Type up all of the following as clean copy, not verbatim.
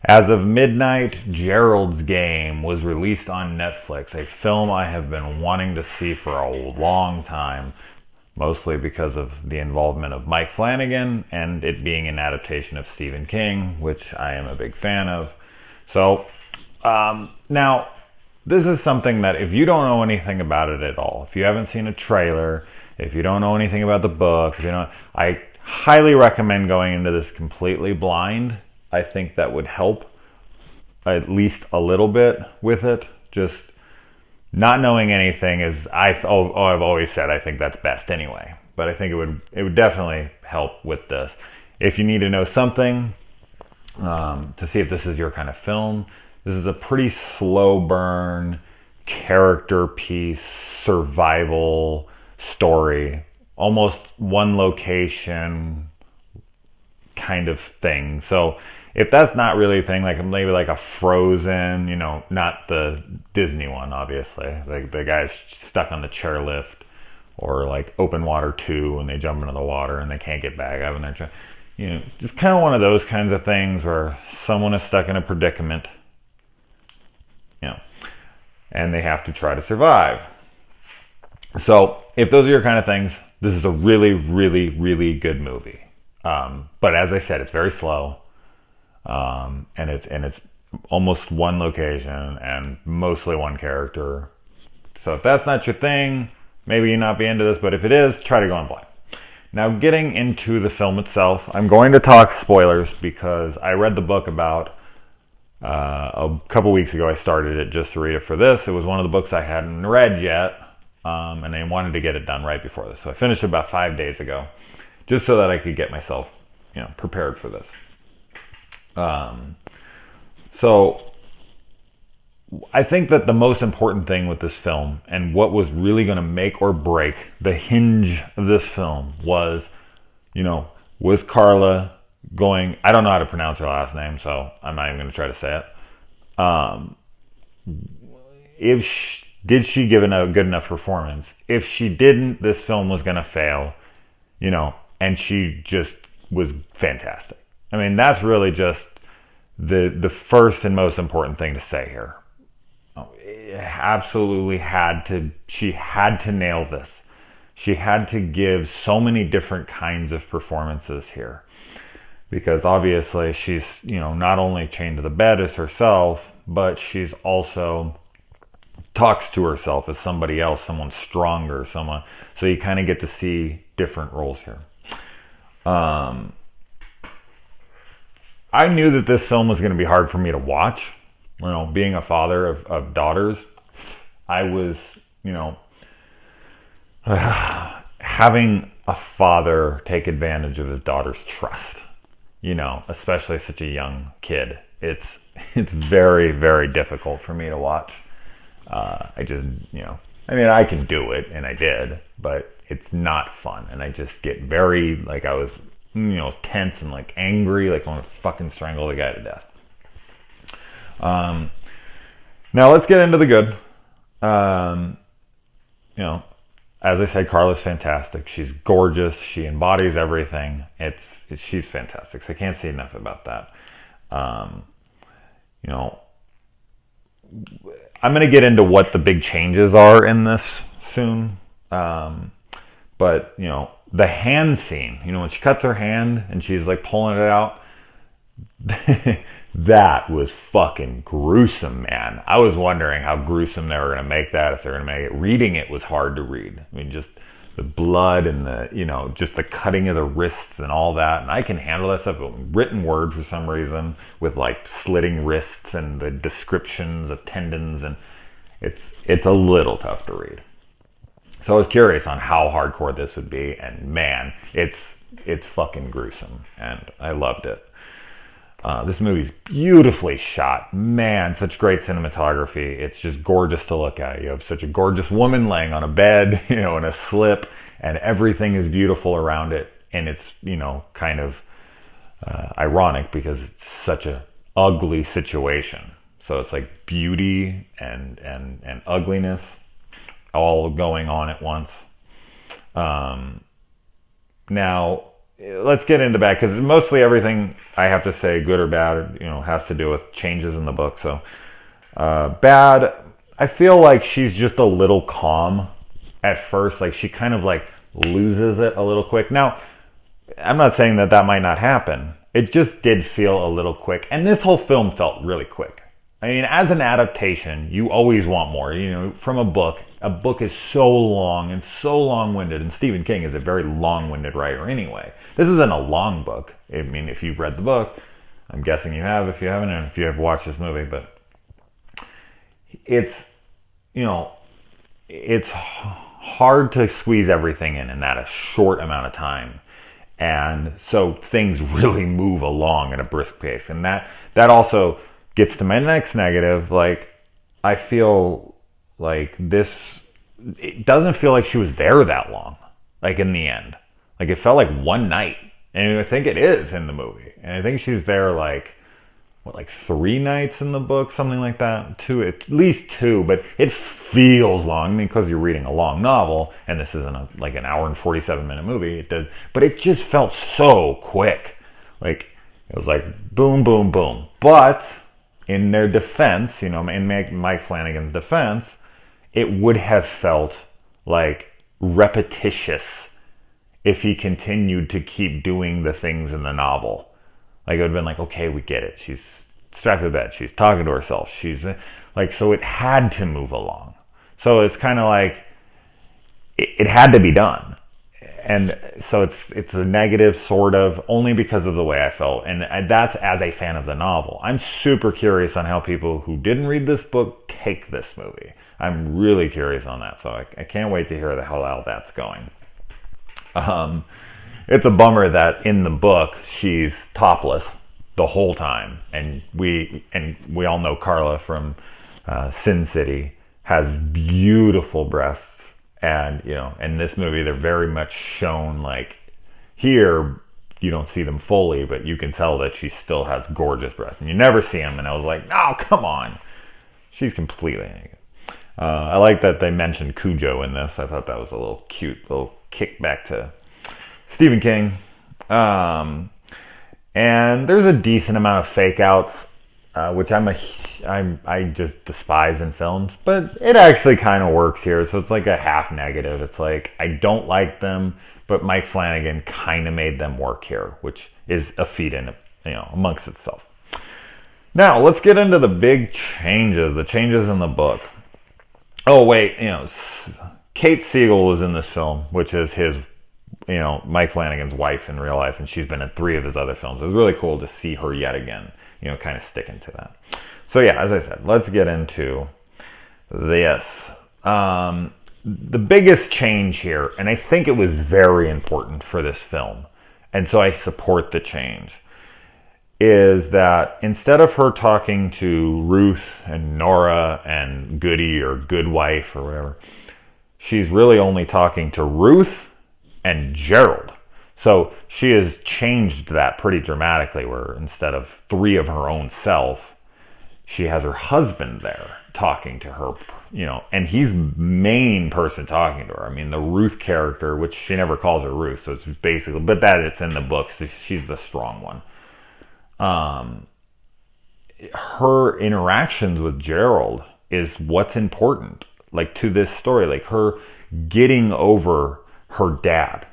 As of midnight, Gerald's Game was released on Netflix, a film I have been wanting to see for a long time, mostly because of the involvement of Mike Flanagan and it being an adaptation of Stephen King, which I am a big fan of. So, now, this is something that if you don't know anything about it at all, if you haven't seen a trailer, if you don't know anything about the book, if you know, I highly recommend going into this completely blind. I think that would help at least a little bit with it. Just not knowing anything is I've always said I think that's best anyway. But I think it would definitely help with this. If you need to know something to see if this is your kind of film, this is a pretty slow burn character piece survival story, almost one location kind of thing. So if that's not really a thing, like maybe like a Frozen, not the Disney one, obviously, like the guy's stuck on the chairlift, or like Open Water 2 and they jump into the water and they can't get back out, and they're trying, just kind of one of those kinds of things where someone is stuck in a predicament, and they have to try to survive. So if those are your kind of things, this is a really, really, really good movie. But as I said, it's very slow. And it's almost one location and mostly one character. So if that's not your thing, maybe you'll not be into this, but if it is, try to go in blind. Now, getting into the film itself, I'm going to talk spoilers because I read the book about a couple weeks ago. I started it just to read it for this. It was one of the books I hadn't read yet, and I wanted to get it done right before this. So I finished it about 5 days ago, just so that I could get myself, prepared for this. So I think that the most important thing with this film, and what was really going to make or break the hinge of this film, was, was Carla going, I don't know how to pronounce her last name, so I'm not even going to try to say it. Did she give a good enough performance? If she didn't, this film was going to fail, and she just was fantastic. I mean, that's really just the first and most important thing to say here. Absolutely she had to nail this. She had to give so many different kinds of performances here. Because obviously she's, not only chained to the bed as herself, but she's also talks to herself as somebody else, someone stronger, so you kind of get to see different roles here. I knew that this film was going to be hard for me to watch. Being a father of daughters, I was, having a father take advantage of his daughter's trust, especially such a young kid. It's very, very difficult for me to watch. I just, I can do it, and I did, but it's not fun. And I just get very, I was, tense and angry, I want to fucking strangle the guy to death. Now let's get into the good. As I said, Carla's fantastic. She's gorgeous. She embodies everything. She's fantastic. So I can't say enough about that. I'm going to get into what the big changes are in this soon. But, the hand scene, when she cuts her hand and she's pulling it out, that was fucking gruesome, man. I was wondering how gruesome they were going to make that, if they're going to make it. Reading it was hard to read. I mean, just the blood and the, just the cutting of the wrists and all that. And I can handle that stuff, but written word for some reason with slitting wrists and the descriptions of tendons, and it's a little tough to read. So I was curious on how hardcore this would be, and man, it's fucking gruesome, and I loved it. This movie's beautifully shot. Man, such great cinematography. It's just gorgeous to look at. You have such a gorgeous woman laying on a bed, in a slip, and everything is beautiful around it. And it's, kind of ironic because it's such a ugly situation. So it's beauty and ugliness all going on at once. Now, let's get into bad, because mostly everything I have to say, good or bad, has to do with changes in the book. So bad, I feel like she's just a little calm at first. Like she kind of like loses it a little quick. Now, I'm not saying that might not happen. It just did feel a little quick. And this whole film felt really quick. I mean, as an adaptation, you always want more. From a book is so long and so long-winded. And Stephen King is a very long-winded writer anyway. This isn't a long book. I mean, if you've read the book, I'm guessing you have. If you haven't, and if you have watched this movie, but it's, it's hard to squeeze everything in that a short amount of time. And so things really move along at a brisk pace. And that also gets to my next negative. Like, I feel like it doesn't feel like she was there that long, like in the end. Like it felt like one night. And I think it is in the movie. And I think she's there like 3 nights in the book, something like that. 2, at least 2, but it feels long. I mean, because you're reading a long novel, and this isn't an hour and 47-minute movie. It did, but it just felt so quick. Like it was like boom, boom, boom. But in their defense, in Mike Flanagan's defense, it would have felt like repetitious if he continued to keep doing the things in the novel. Like, it would have been like, okay, we get it. She's strapped to the bed. She's talking to herself. She's like, so it had to move along. So it's kind of like, it had to be done. And so it's a negative, sort of, only because of the way I felt. And that's as a fan of the novel. I'm super curious on how people who didn't read this book take this movie. I'm really curious on that. So I can't wait to hear how that's going. It's a bummer that in the book she's topless the whole time, and we all know Carla from Sin City has beautiful breasts, and in this movie they're very much shown. Like here, you don't see them fully, but you can tell that she still has gorgeous breasts, and you never see them. And I was like, oh, come on, she's completely naked. I like that they mentioned Cujo in this. I thought that was a little cute, little kickback to Stephen King. And there's a decent amount of fake outs, which I just despise in films, but it actually kind of works here. So it's like a half negative. It's like, I don't like them, but Mike Flanagan kind of made them work here, which is a feat in, amongst itself. Now let's get into the big changes, the changes in the book. Oh wait, Kate Siegel was in this film, which is his, Mike Flanagan's wife in real life, and she's been in 3 of his other films. It was really cool to see her yet again, kind of sticking to that. So yeah, as I said, let's get into this. The biggest change here, and I think it was very important for this film, and so I support the change, is that instead of her talking to Ruth and Nora and Goody or Good Wife or whatever, she's really only talking to Ruth and Gerald. So she has changed that pretty dramatically, where instead of 3 of her own self, she has her husband there talking to her, and he's the main person talking to her. I mean, the Ruth character, which she never calls her Ruth, so it's basically, but that it's in the book, so she's the strong one. Her interactions with Gerald is what's important, like, to this story, like her getting over her dad,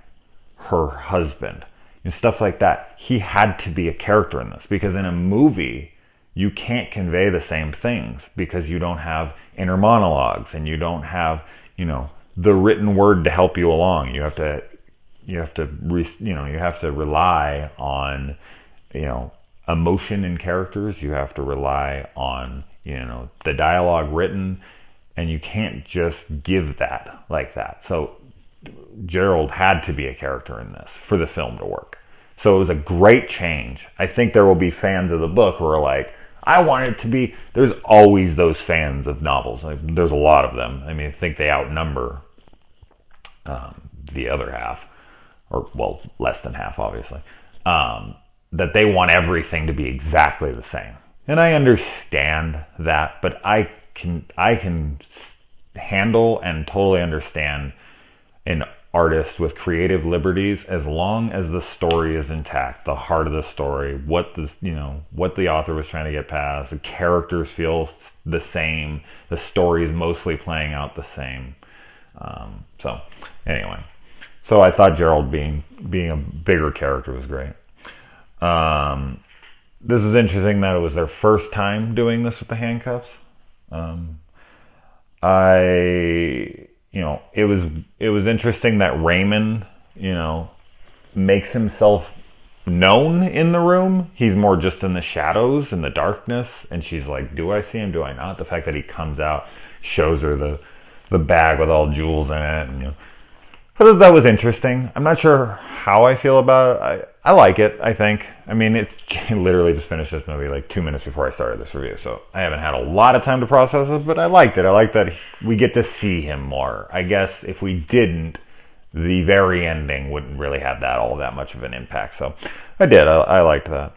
her husband, and stuff like that. He had to be a character in this, because in a movie you can't convey the same things, because you don't have inner monologues, and you don't have, the written word to help you along. You have to rely on, emotion in characters. You have to rely on, the dialogue written, and you can't just give that like that. So Gerald had to be a character in this for the film to work. So it was a great change. I think there will be fans of the book who are like, I want it to be, there's always those fans of novels. There's a lot of them. I mean, I think they outnumber the other half, or, well, less than half, obviously, that they want everything to be exactly the same. And I understand that, but I can handle and totally understand artist with creative liberties as long as the story is intact, the heart of the story, what the author was trying to get past. The characters feel the same. The story is mostly playing out the same. So anyway, so I thought Gerald being a bigger character was great. This is interesting that it was their first time doing this with the handcuffs. It was interesting that Raymond, makes himself known in the room. He's more just in the shadows, in the darkness, and she's like, do I see him? Do I not? The fact that he comes out, shows her the bag with all jewels in it, and I thought that was interesting. I'm not sure how I feel about it. I like it, I think. I mean, it's literally just finished this movie like 2 minutes before I started this review, so I haven't had a lot of time to process it, but I liked it. I like that we get to see him more. I guess if we didn't, the very ending wouldn't really have all that much of an impact. So I did. I liked that.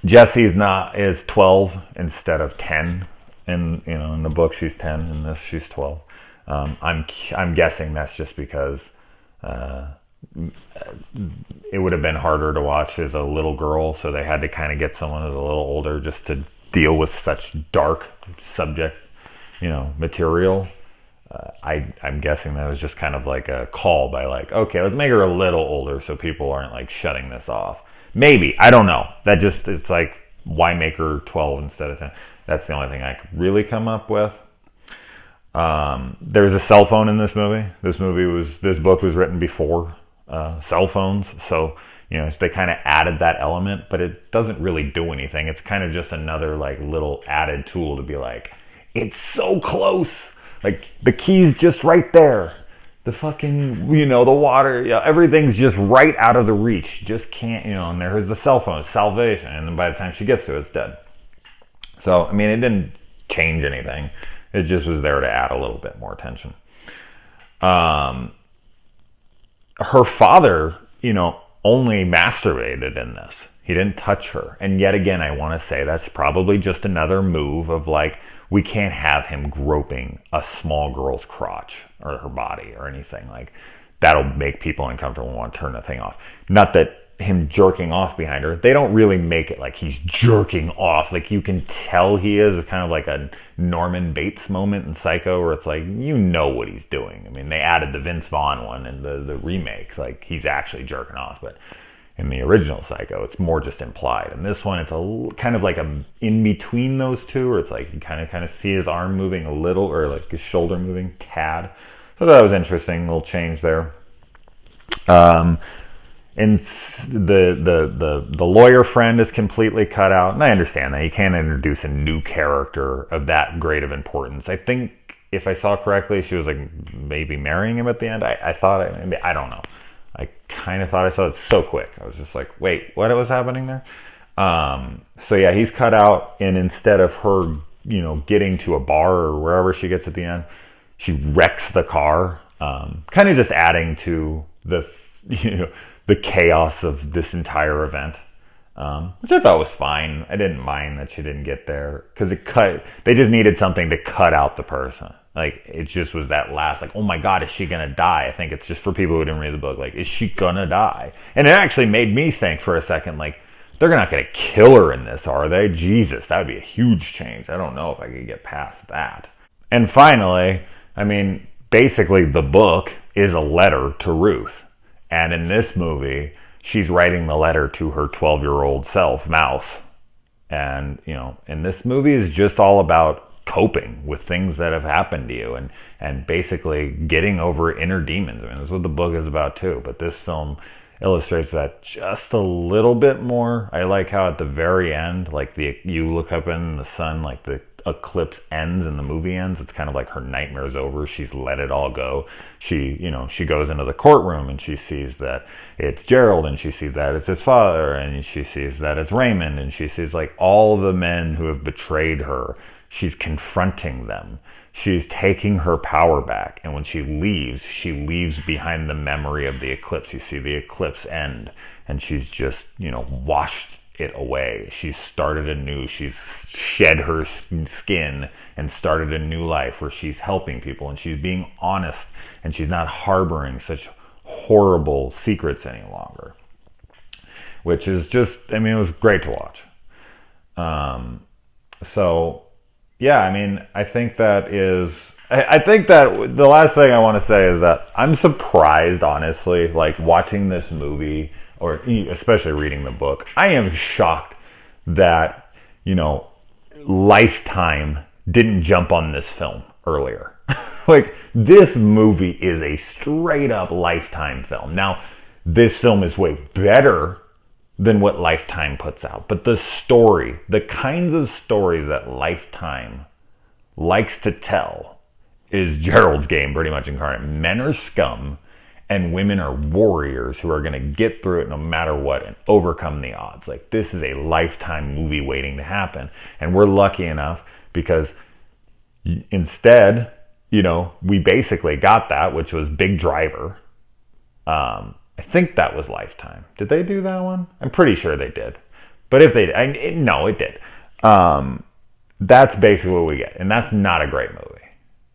Jessie is 12 instead of 10. In the book she's 10, in this she's 12. I'm guessing that's just because it would have been harder to watch as a little girl, so they had to kind of get someone who's a little older just to deal with such dark subject, material. I'm guessing that was just kind of like a call by like, okay, let's make her a little older so people aren't like shutting this off. Maybe, I don't know. It's like, why make her 12 instead of 10? That's the only thing I could really come up with. There's a cell phone in this movie. This book was written before cell phones, so they kind of added that element, but it doesn't really do anything. It's kind of just another like little added tool to be like, it's so close, like the key's just right there, the fucking the water, everything's just right out of the reach. Just can't, and there's the cell phone, it's salvation, and then by the time she gets to it, it's dead. So I mean, it didn't change anything. It just was there to add a little bit more attention. Her father, only masturbated in this. He didn't touch her. And yet again, I want to say that's probably just another move of like, we can't have him groping a small girl's crotch or her body or anything. Like, that'll make people uncomfortable and want to turn the thing off. Not that him jerking off behind her, they don't really make it like he's jerking off. Like, you can tell he is. It's kind of like a Norman Bates moment in Psycho where it's like, what he's doing. I mean, they added the Vince Vaughn one in the remake, like he's actually jerking off, but in the original Psycho, it's more just implied. In this one, it's kind of like a in between those two, where it's like you kind of see his arm moving a little, or like his shoulder moving tad. So that was interesting, little change there. And the lawyer friend is completely cut out, and I understand that you can't introduce a new character of that great of importance. I think if I saw correctly, she was like maybe marrying him at the end. I don't know. I kind of thought I saw it so quick. I was just like, wait, what was happening there? So yeah, he's cut out, and instead of her, getting to a bar or wherever she gets at the end, she wrecks the car, kind of just adding to the chaos of this entire event, which I thought was fine. I didn't mind that she didn't get there, because they just needed something to cut out the person. Like, it just was that last, like, oh my God, is she gonna die? I think it's just for people who didn't read the book, like, is she gonna die? And it actually made me think for a second, like, they're not gonna kill her in this, are they? Jesus, that would be a huge change. I don't know if I could get past that. And finally, I mean, basically the book is a letter to Ruth. And in this movie, she's writing the letter to her 12-year-old self, Mouse. And, and this movie is just all about coping with things that have happened to you and basically getting over inner demons. I mean, that's what the book is about too. But this film illustrates that just a little bit more. I like how at the very end, like you look up in the sun, like the eclipse ends and the movie ends. It's kind of like her nightmare's over. She's let it all go. She goes into the courtroom and she sees that it's Gerald, and she sees that it's his father, and she sees that it's Raymond, and she sees like all the men who have betrayed her. She's confronting them. She's taking her power back. And when she leaves behind the memory of the eclipse. You see the eclipse end, and she's just, washed it away. She's started anew. She's shed her skin and started a new life where she's helping people and she's being honest and she's not harboring such horrible secrets any longer. Which is just, I mean, it was great to watch. So, yeah, I mean, I think that the last thing I want to say is that I'm surprised, honestly, like watching this movie, or especially reading the book, I am shocked that, Lifetime didn't jump on this film earlier. Like, this movie is a straight up Lifetime film. Now, this film is way better than what Lifetime puts out. But the story, the kinds of stories that Lifetime likes to tell is Gerald's Game pretty much incarnate. Men are scum and women are warriors who are going to get through it no matter what and overcome the odds. Like, this is a Lifetime movie waiting to happen. And we're lucky enough because instead, we basically got that, which was Big Driver. I think that was Lifetime. Did they do that one? I'm pretty sure they did. But if they did, no, it did. That's basically what we get. And that's not a great movie.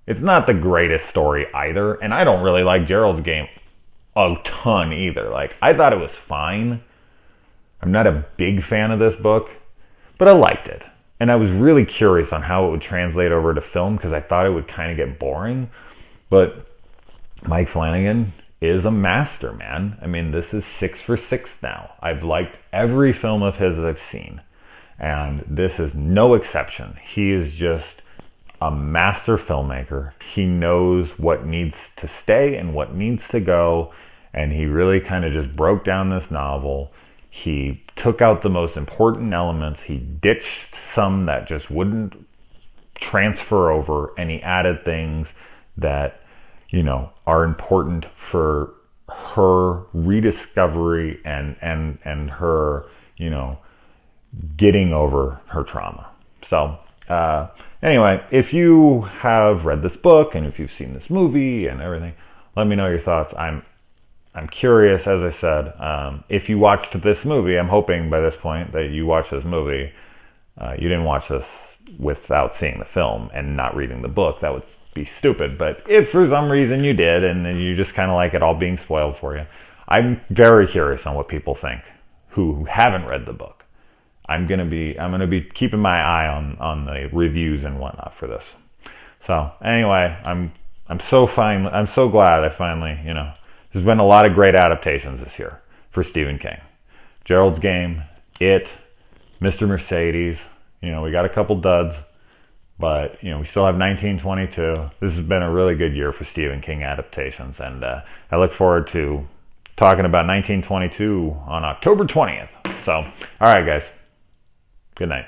It's not the greatest story either. And I don't really like Gerald's Game a ton either. Like, I thought it was fine. I'm not a big fan of this book, but I liked it. And I was really curious on how it would translate over to film because I thought it would kind of get boring. But Mike Flanagan is a master, man. I mean, this is 6 for 6 now. I've liked every film of his that I've seen. And this is no exception. He is just a master filmmaker. He knows what needs to stay and what needs to go. And he really kind of just broke down this novel. He took out the most important elements. He ditched some that just wouldn't transfer over. And he added things that, are important for her rediscovery and her, getting over her trauma. So, anyway, if you have read this book and if you've seen this movie and everything, let me know your thoughts. I'm curious, as I said, if you watched this movie, I'm hoping by this point that you watched this movie. You didn't watch this without seeing the film and not reading the book. That would be stupid. But if for some reason you did and you just kind of like it all being spoiled for you, I'm very curious on what people think who haven't read the book. I'm gonna be keeping my eye on the reviews and whatnot for this. So anyway, I'm so glad I finally, there's been a lot of great adaptations this year for Stephen King. Gerald's Game, It, Mr. Mercedes, we got a couple duds, but we still have 1922. This has been a really good year for Stephen King adaptations, and I look forward to talking about 1922 on October 20th. So, all right, guys. Good night.